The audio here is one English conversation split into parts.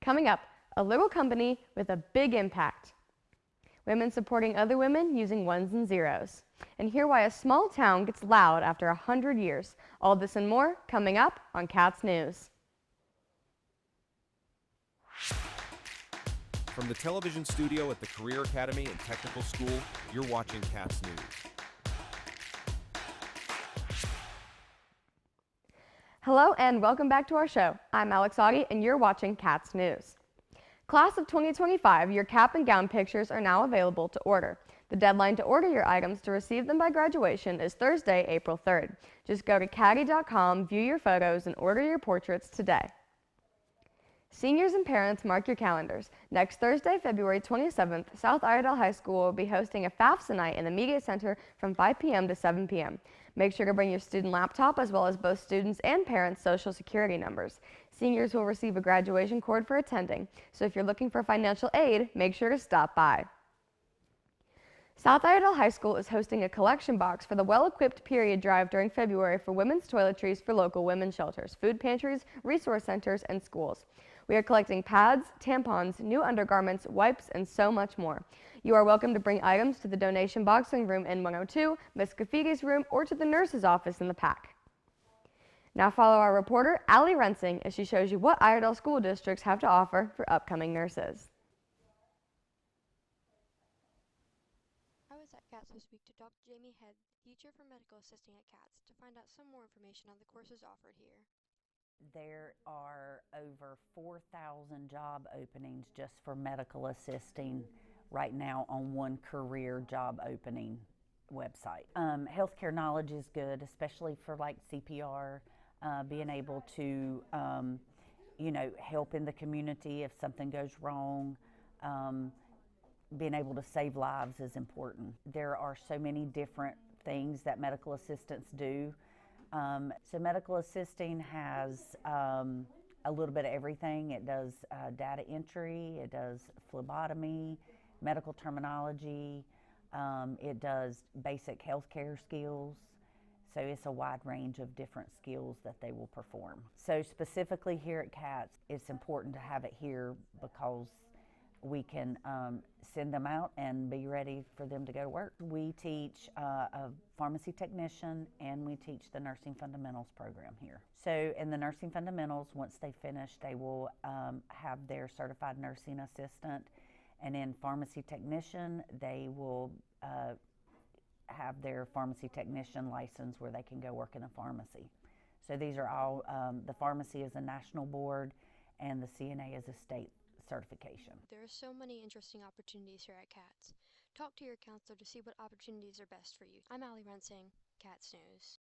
Coming up, a little company with a big impact. Women supporting other women using ones and zeros. And hear why a small town gets loud after 100 years. All this and more coming up on Cats News. From the television studio at the Career Academy and Technical School, you're watching Cats News. Hello and welcome back to our show. I'm Alex Audie and you're watching Cats News. Class of 2025, your cap and gown pictures are now available to order. The deadline to order your items to receive them by graduation is Thursday, April 3rd. Just go to caddy.com, view your photos, and order your portraits today. Seniors and parents, mark your calendars. Next Thursday, February 27th, South Iredell High School will be hosting a FAFSA night in the Media Center from 5 p.m. to 7 p.m. Make sure to bring your student laptop as well as both students' and parents' social security numbers. Seniors will receive a graduation cord for attending, so if you're looking for financial aid, make sure to stop by. South Iredell High School is hosting a collection box for the Well-Equipped Period Drive during February for women's toiletries for local women's shelters, food pantries, resource centers, and schools. We are collecting pads, tampons, new undergarments, wipes, and so much more. You are welcome to bring items to the donation boxing room in 102, Ms. Kafigi's room, or to the nurse's office in the PAC. Now follow our reporter, Allie Rensing, as she shows you what Iredell school districts have to offer for upcoming nurses. I was at CATS this week to talk to Jamie Head, teacher for medical assisting at CATS, to find out some more information on the courses offered here. There are over 4,000 job openings just for medical assisting right now on one career job opening website. Healthcare knowledge is good, especially for like CPR, being able to, help in the community if something goes wrong. Being able to save lives is important. There are so many different things that medical assistants do. So medical assisting has a little bit of everything. It does data entry, it does phlebotomy, medical terminology, it does basic healthcare skills. So it's a wide range of different skills that they will perform. So specifically here at CATS, it's important to have it here because we can send them out and be ready for them to go to work. We teach a pharmacy technician and we teach the nursing fundamentals program here. So in the nursing fundamentals, once they finish, they will have their certified nursing assistant, and in pharmacy technician, they will have their pharmacy technician license where they can go work in a pharmacy. So these are all, the pharmacy is a national board and the CNA is a state certification. There are so many interesting opportunities here at CATS. Talk to your counselor to see what opportunities are best for you. I'm Allie Rensing, CATS News.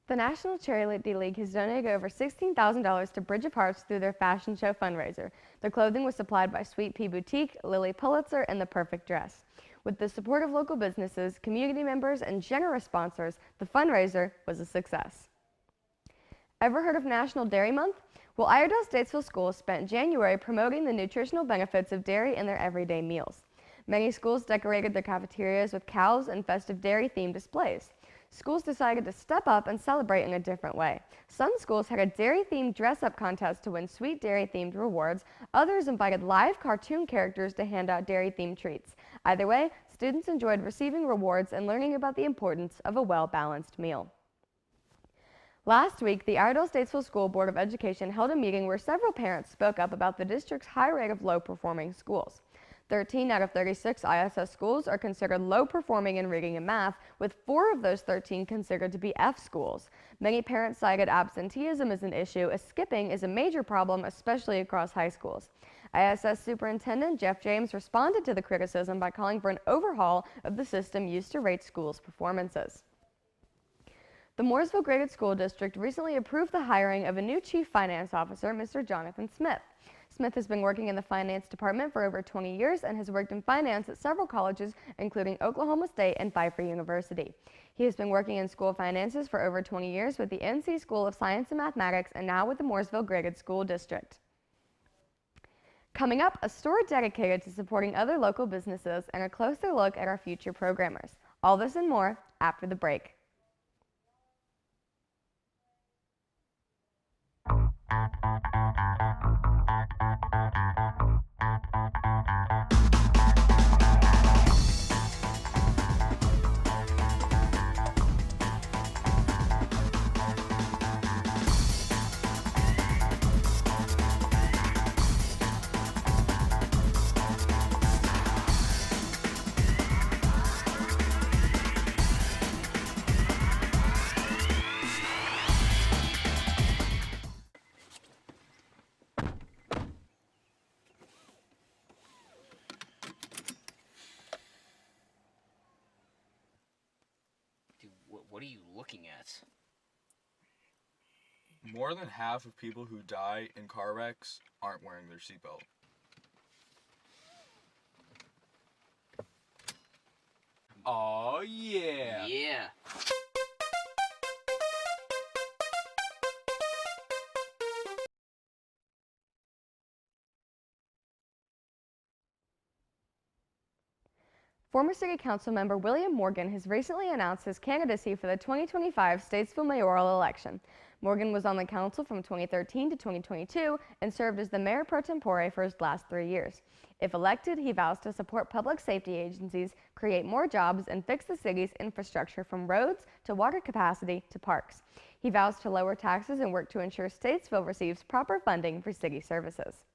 The National Charity League has donated over $16,000 to Bridge of Hearts through their fashion show fundraiser. The clothing was supplied by Sweet Pea Boutique, Lily Pulitzer, and The Perfect Dress. With the support of local businesses, community members, and generous sponsors, the fundraiser was a success. Ever heard of National Dairy Month? Well, Iredell Statesville Schools spent January promoting the nutritional benefits of dairy in their everyday meals. Many schools decorated their cafeterias with cows and festive dairy-themed displays. Schools decided to step up and celebrate in a different way. Some schools had a dairy-themed dress-up contest to win sweet dairy-themed rewards. Others invited live cartoon characters to hand out dairy-themed treats. Either way, students enjoyed receiving rewards and learning about the importance of a well-balanced meal. Last week, the Iredell Statesville School Board of Education held a meeting where several parents spoke up about the district's high rate of low-performing schools. 13 out of 36 ISS schools are considered low-performing in reading and math, with 4 of those 13 considered to be F schools. Many parents cited absenteeism as an issue, as skipping is a major problem, especially across high schools. ISS Superintendent Jeff James responded to the criticism by calling for an overhaul of the system used to rate schools' performances. The Mooresville Graded School District recently approved the hiring of a new Chief Finance Officer, Mr. Jonathan Smith. Smith has been working in the finance department for over 20 years and has worked in finance at several colleges, including Oklahoma State and Pfeiffer University. He has been working in school finances for over 20 years with the NC School of Science and Mathematics and now with the Mooresville Graded School District. Coming up, a store dedicated to supporting other local businesses and a closer look at our future programmers. All this and more after the break. Dude, what are you looking at? More than half of people who die in car wrecks aren't wearing their seatbelt. Oh yeah. Yeah. Former City Council member William Morgan has recently announced his candidacy for the 2025 Statesville mayoral election. Morgan was on the council from 2013 to 2022 and served as the mayor pro tempore for his last 3 years. If elected, he vows to support public safety agencies, create more jobs, and fix the city's infrastructure from roads to water capacity to parks. He vows to lower taxes and work to ensure Statesville receives proper funding for city services.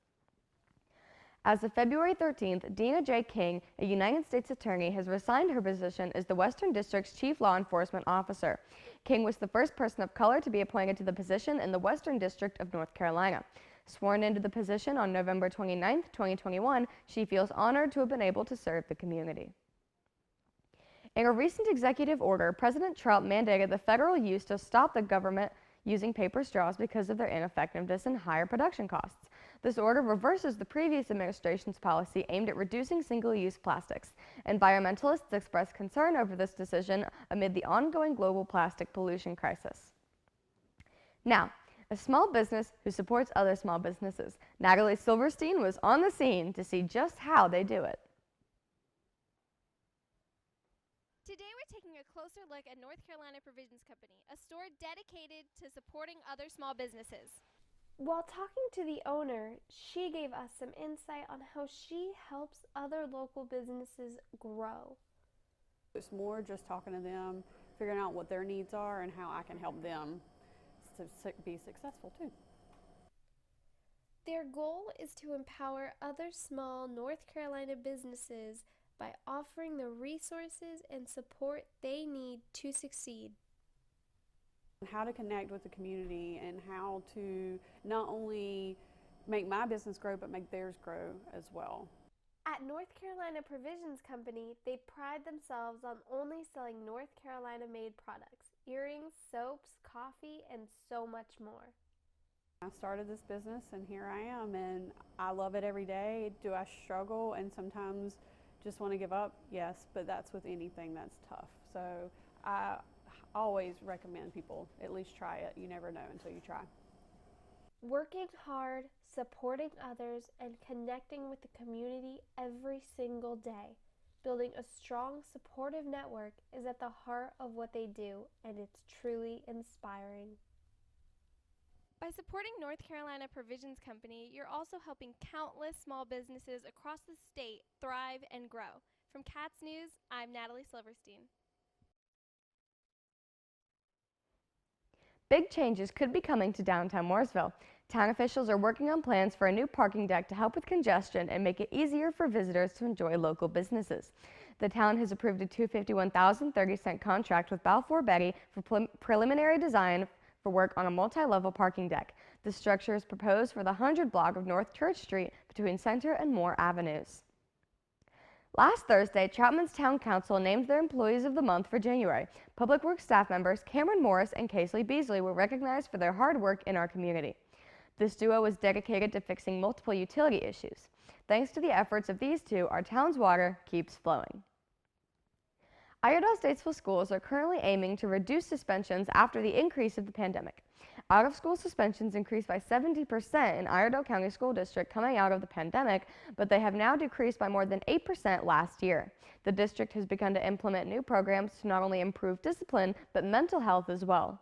As of February 13th, Dina J. King, a United States attorney, has resigned her position as the Western District's chief law enforcement officer. King was the first person of color to be appointed to the position in the Western District of North Carolina. Sworn into the position on November 29, 2021, she feels honored to have been able to serve the community. In a recent executive order, President Trump mandated the federal use to stop the government using paper straws because of their ineffectiveness and higher production costs. This order reverses the previous administration's policy aimed at reducing single-use plastics. Environmentalists express concern over this decision amid the ongoing global plastic pollution crisis. Now, a small business who supports other small businesses. Natalie Silverstein was on the scene to see just how they do it. Today we're taking a closer look at North Carolina Provisions Company, a store dedicated to supporting other small businesses. While talking to the owner, she gave us some insight on how she helps other local businesses grow. It's more just talking to them, figuring out what their needs are and how I can help them to be successful too. Their goal is to empower other small North Carolina businesses by offering the resources and support they need to succeed. How to connect with the community and how to not only make my business grow but make theirs grow as well. At North Carolina Provisions Company, they pride themselves on only selling North Carolina made products, earrings, soaps, coffee, and so much more. I started this business and here I am, and I love it every day. Do I struggle and sometimes just want to give up? Yes, but that's with anything that's tough. So I always recommend people at least try it. You never know until you try. Working hard, supporting others, and connecting with the community every single day. Building a strong, supportive network is at the heart of what they do, and it's truly inspiring. By supporting North Carolina Provisions Company, you're also helping countless small businesses across the state thrive and grow. From Cats News, I'm Natalie Silverstein. Big changes could be coming to downtown Mooresville. Town officials are working on plans for a new parking deck to help with congestion and make it easier for visitors to enjoy local businesses. The town has approved a $251,030 contract with Balfour Beatty for preliminary design for work on a multi-level parking deck. The structure is proposed for the 100 block of North Church Street between Center and Moore Avenues. Last Thursday, Troutman's Town Council named their Employees of the Month for January. Public Works staff members Cameron Morris and Casely Beasley were recognized for their hard work in our community. This duo was dedicated to fixing multiple utility issues. Thanks to the efforts of these two, our town's water keeps flowing. Iredell-Statesville schools are currently aiming to reduce suspensions after the increase of the pandemic. Out-of-school suspensions increased by 70% in Iredell County School District coming out of the pandemic, but they have now decreased by more than 8% last year. The district has begun to implement new programs to not only improve discipline, but mental health as well.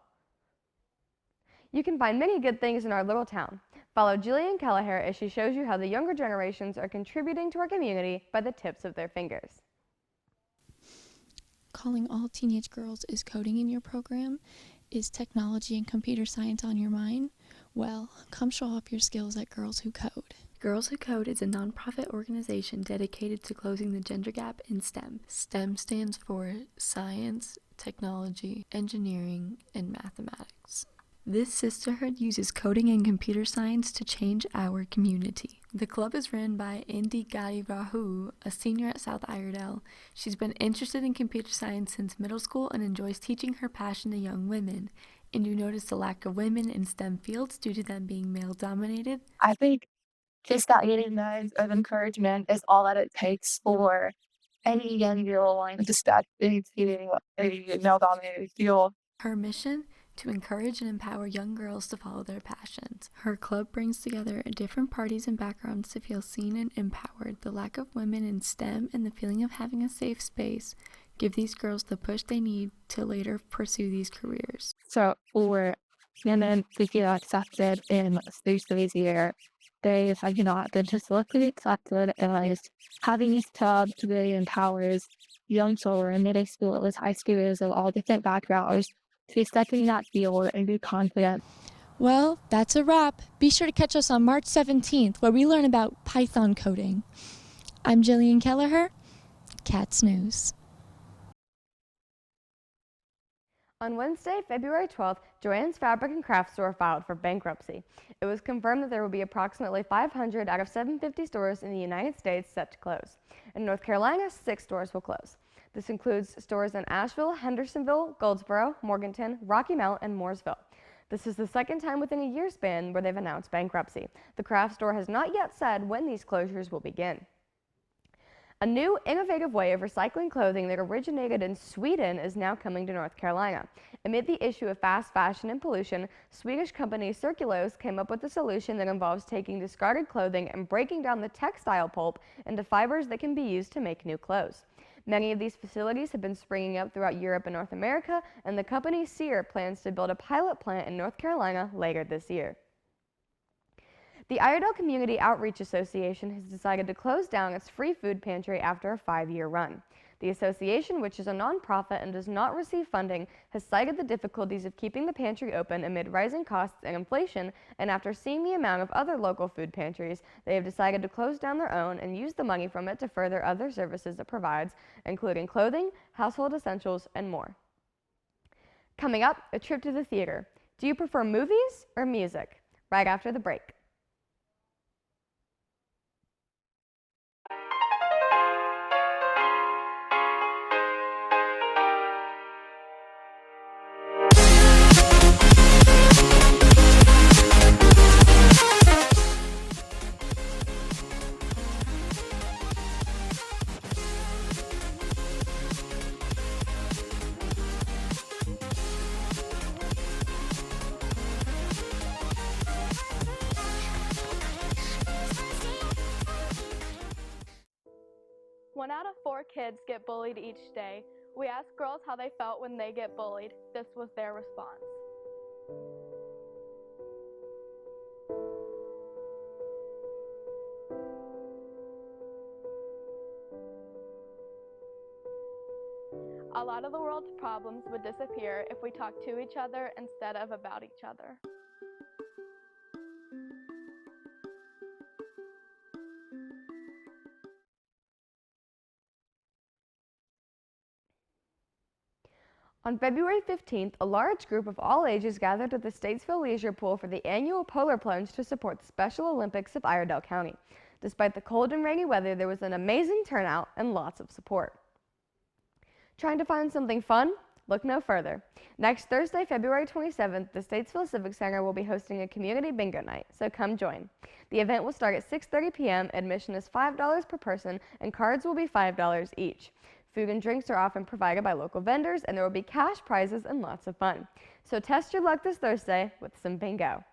You can find many good things in our little town. Follow Jillian Kelleher as she shows you how the younger generations are contributing to our community by the tips of their fingers. Calling all teenage girls is coding in your program? Is technology and computer science on your mind? Well, come show off your skills at Girls Who Code. Girls Who Code is a nonprofit organization dedicated to closing the gender gap in STEM. STEM stands for science, technology, engineering, and mathematics. This sisterhood uses coding and computer science to change our community. The club is run by Indi Gadi Rahu, a senior at South Iredell. She's been interested in computer science since middle school and enjoys teaching her passion to young women. And you notice the lack of women in STEM fields due to them being male-dominated? I think just that getting that of encouragement is all that it takes for any young girl wanting to step into a male-dominated field. Her mission? To encourage and empower young girls to follow their passions. Her club brings together different parties and backgrounds to feel seen and empowered. The lack of women in STEM and the feeling of having a safe space give these girls the push they need to later pursue these careers. So for women to feel accepted in space easier, they have not been just locally accepted, and having this club really empowers young children, middle schoolers, high schoolers of all different backgrounds to step in that field and be confident. Well, that's a wrap. Be sure to catch us on March 17th, where we learn about Python coding. I'm Jillian Kelleher, Cats News. On Wednesday, February 12th, Joann's Fabric and Craft Store filed for bankruptcy. It was confirmed that there will be approximately 500 out of 750 stores in the United States set to close. In North Carolina, 6 stores will close. This includes stores in Asheville, Hendersonville, Goldsboro, Morganton, Rocky Mount, and Mooresville. This is the second time within a year span where they've announced bankruptcy. The craft store has not yet said when these closures will begin. A new, innovative way of recycling clothing that originated in Sweden is now coming to North Carolina. Amid the issue of fast fashion and pollution, Swedish company Circulose came up with a solution that involves taking discarded clothing and breaking down the textile pulp into fibers that can be used to make new clothes. Many of these facilities have been springing up throughout Europe and North America, and the company Sear plans to build a pilot plant in North Carolina later this year. The Iredell Community Outreach Association has decided to close down its free food pantry after a 5-year run. The association, which is a nonprofit and does not receive funding, has cited the difficulties of keeping the pantry open amid rising costs and inflation, and after seeing the amount of other local food pantries, they have decided to close down their own and use the money from it to further other services it provides, including clothing, household essentials, and more. Coming up, a trip to the theater. Do you prefer movies or music? Right after the break. One out of 4 kids get bullied each day. We asked girls how they felt when they get bullied. This was their response. A lot of the world's problems would disappear if we talked to each other instead of about each other. On February 15th, a large group of all ages gathered at the Statesville Leisure Pool for the annual Polar Plunge to support the Special Olympics of Iredell County. Despite the cold and rainy weather, there was an amazing turnout and lots of support. Trying to find something fun? Look no further. Next Thursday, February 27th, the Statesville Civic Center will be hosting a community bingo night, so come join. The event will start at 6:30 p.m. Admission is $5 per person, and cards will be $5 each. Food and drinks are often provided by local vendors, and there will be cash prizes and lots of fun. So test your luck this Thursday with some bingo.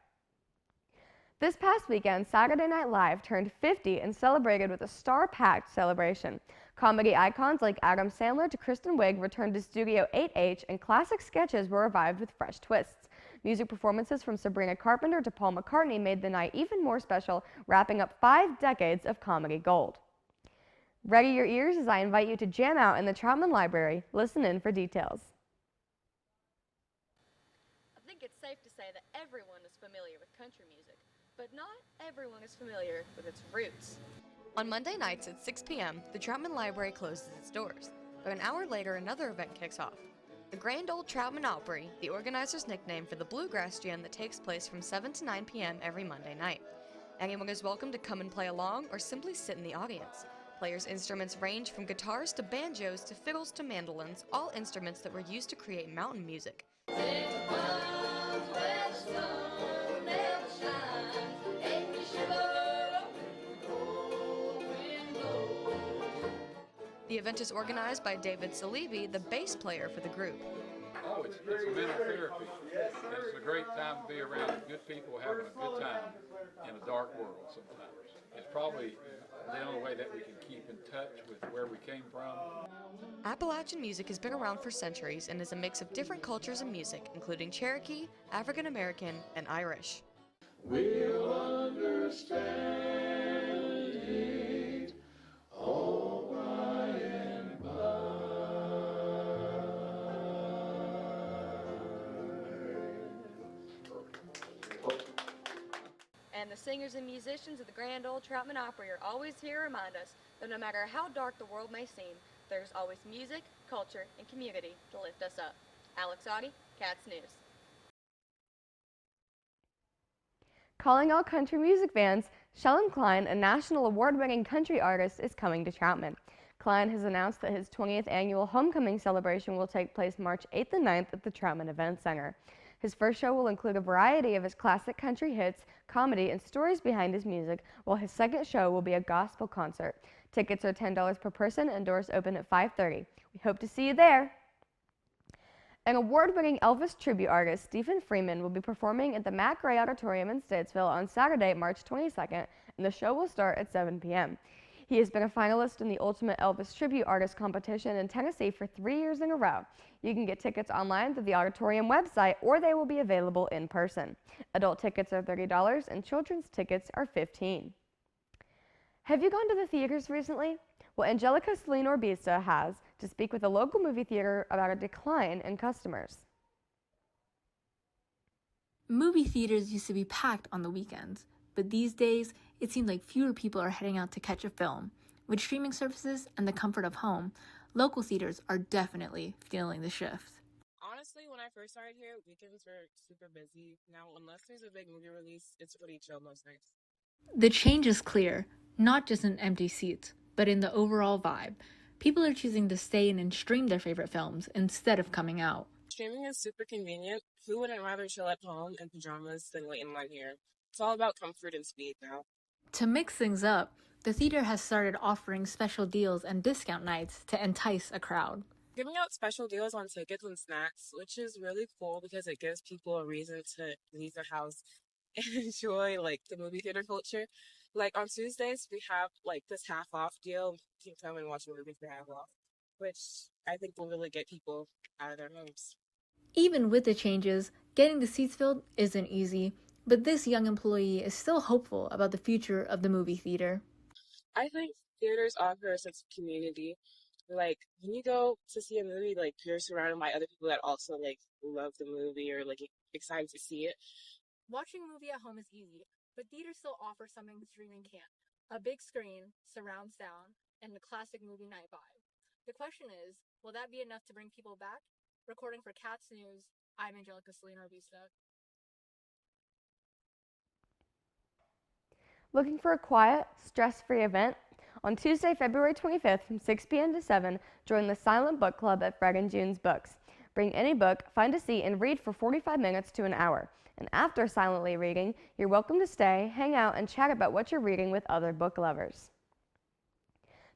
This past weekend, Saturday Night Live turned 50 and celebrated with a star-packed celebration. Comedy icons like Adam Sandler to Kristen Wiig returned to Studio 8H, and classic sketches were revived with fresh twists. Music performances from Sabrina Carpenter to Paul McCartney made the night even more special, wrapping up 5 decades of comedy gold. Ready your ears as I invite you to jam out in the Troutman Library. Listen in for details. I think it's safe to say that everyone is familiar with country music, but not everyone is familiar with its roots. On Monday nights at 6 p.m., the Troutman Library closes its doors, but an hour later another event kicks off. The Grand Old Troutman Opry, the organizer's nickname for the bluegrass jam that takes place from 7 to 9 p.m. every Monday night. Anyone is welcome to come and play along or simply sit in the audience. Players' instruments range from guitars to banjos to fiddles to mandolins, all instruments that were used to create mountain music. The event is organized by David Salibi, the bass player for the group. Oh, it's a mental therapy. It's a great time to be around good people having a good time in a dark world sometimes. It's probably the only way that we can keep in touch with where we came from. Appalachian music has been around for centuries and is a mix of different cultures and music, including Cherokee, African American, and Irish. We'll understand it all by and by. And the singers and musicians of the Grand Old Troutman Opry are always here to remind us that no matter how dark the world may seem, there's always music, culture, and community to lift us up. Alex Audi, Cats News. Calling all country music fans, Sheldon Klein, a national award-winning country artist, is coming to Troutman. Klein has announced that his 20th annual homecoming celebration will take place March 8th and 9th at the Troutman Event Center. His first show will include a variety of his classic country hits, comedy, and stories behind his music, while his second show will be a gospel concert. Tickets are $10 per person and doors open at 5:30. We hope to see you there. An award-winning Elvis tribute artist, Stephen Freeman, will be performing at the Matt Gray Auditorium in Statesville on Saturday, March 22nd, and the show will start at 7 p.m. He has been a finalist in the Ultimate Elvis Tribute Artist Competition in Tennessee for 3 years in a row. You can get tickets online through the auditorium website, or they will be available in person. Adult tickets are $30 and children's tickets are $15. Have you gone to the theaters recently? Well, Angelica Celine-Orbisa has, to speak with a local movie theater about a decline in customers. Movie theaters used to be packed on the weekends, but these days, it seems like fewer people are heading out to catch a film. With streaming services and the comfort of home, local theaters are definitely feeling the shift. Honestly, when I first started here, weekends were super busy. Now, unless there's a big movie release, it's pretty chill most nights. The change is clear, not just in empty seats, but in the overall vibe. People are choosing to stay in and stream their favorite films instead of coming out. Streaming is super convenient. Who wouldn't rather chill at home in pajamas than wait in line here? It's all about comfort and speed now. To mix things up, the theater has started offering special deals and discount nights to entice a crowd. Giving out special deals on tickets and snacks, which is really cool because it gives people a reason to leave their house and enjoy the movie theater culture. Like on Tuesdays, we have this half off deal. You can come and watch a movie for half off, which I think will really get people out of their homes. Even with the changes, getting the seats filled isn't easy, but this young employee is still hopeful about the future of the movie theater. I think theaters offer a sense of community. When you go to see a movie, you're surrounded by other people that also love the movie or excited to see it. Watching a movie at home is easy, but theaters still offer something streaming can't. A big screen, surround sound, and the classic movie night vibe. The question is, will that be enough to bring people back? Reporting for Cats News, I'm Angelica Celine-Orbisa. Looking for a quiet, stress-free event? On Tuesday, February 25th from 6 p.m. to 7, join the Silent Book Club at Fred and June's Books. Bring any book, find a seat, and read for 45 minutes to an hour. And after silently reading, you're welcome to stay, hang out, and chat about what you're reading with other book lovers.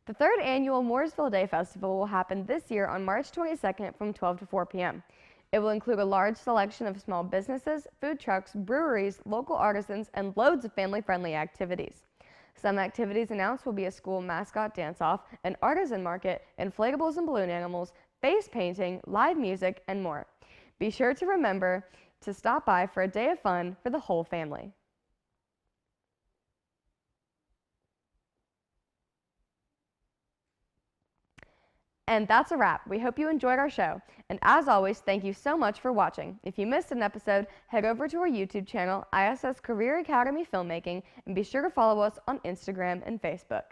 The third annual Mooresville Day Festival will happen this year on March 22nd from 12 to 4 p.m. It will include a large selection of small businesses, food trucks, breweries, local artisans, and loads of family-friendly activities. Some activities announced will be a school mascot dance-off, an artisan market, inflatables and balloon animals, face painting, live music, and more. Be sure to remember, to stop by for a day of fun for the whole family. And that's a wrap. We hope you enjoyed our show. And as always, thank you so much for watching. If you missed an episode, head over to our YouTube channel, ISS Career Academy Filmmaking, and be sure to follow us on Instagram and Facebook.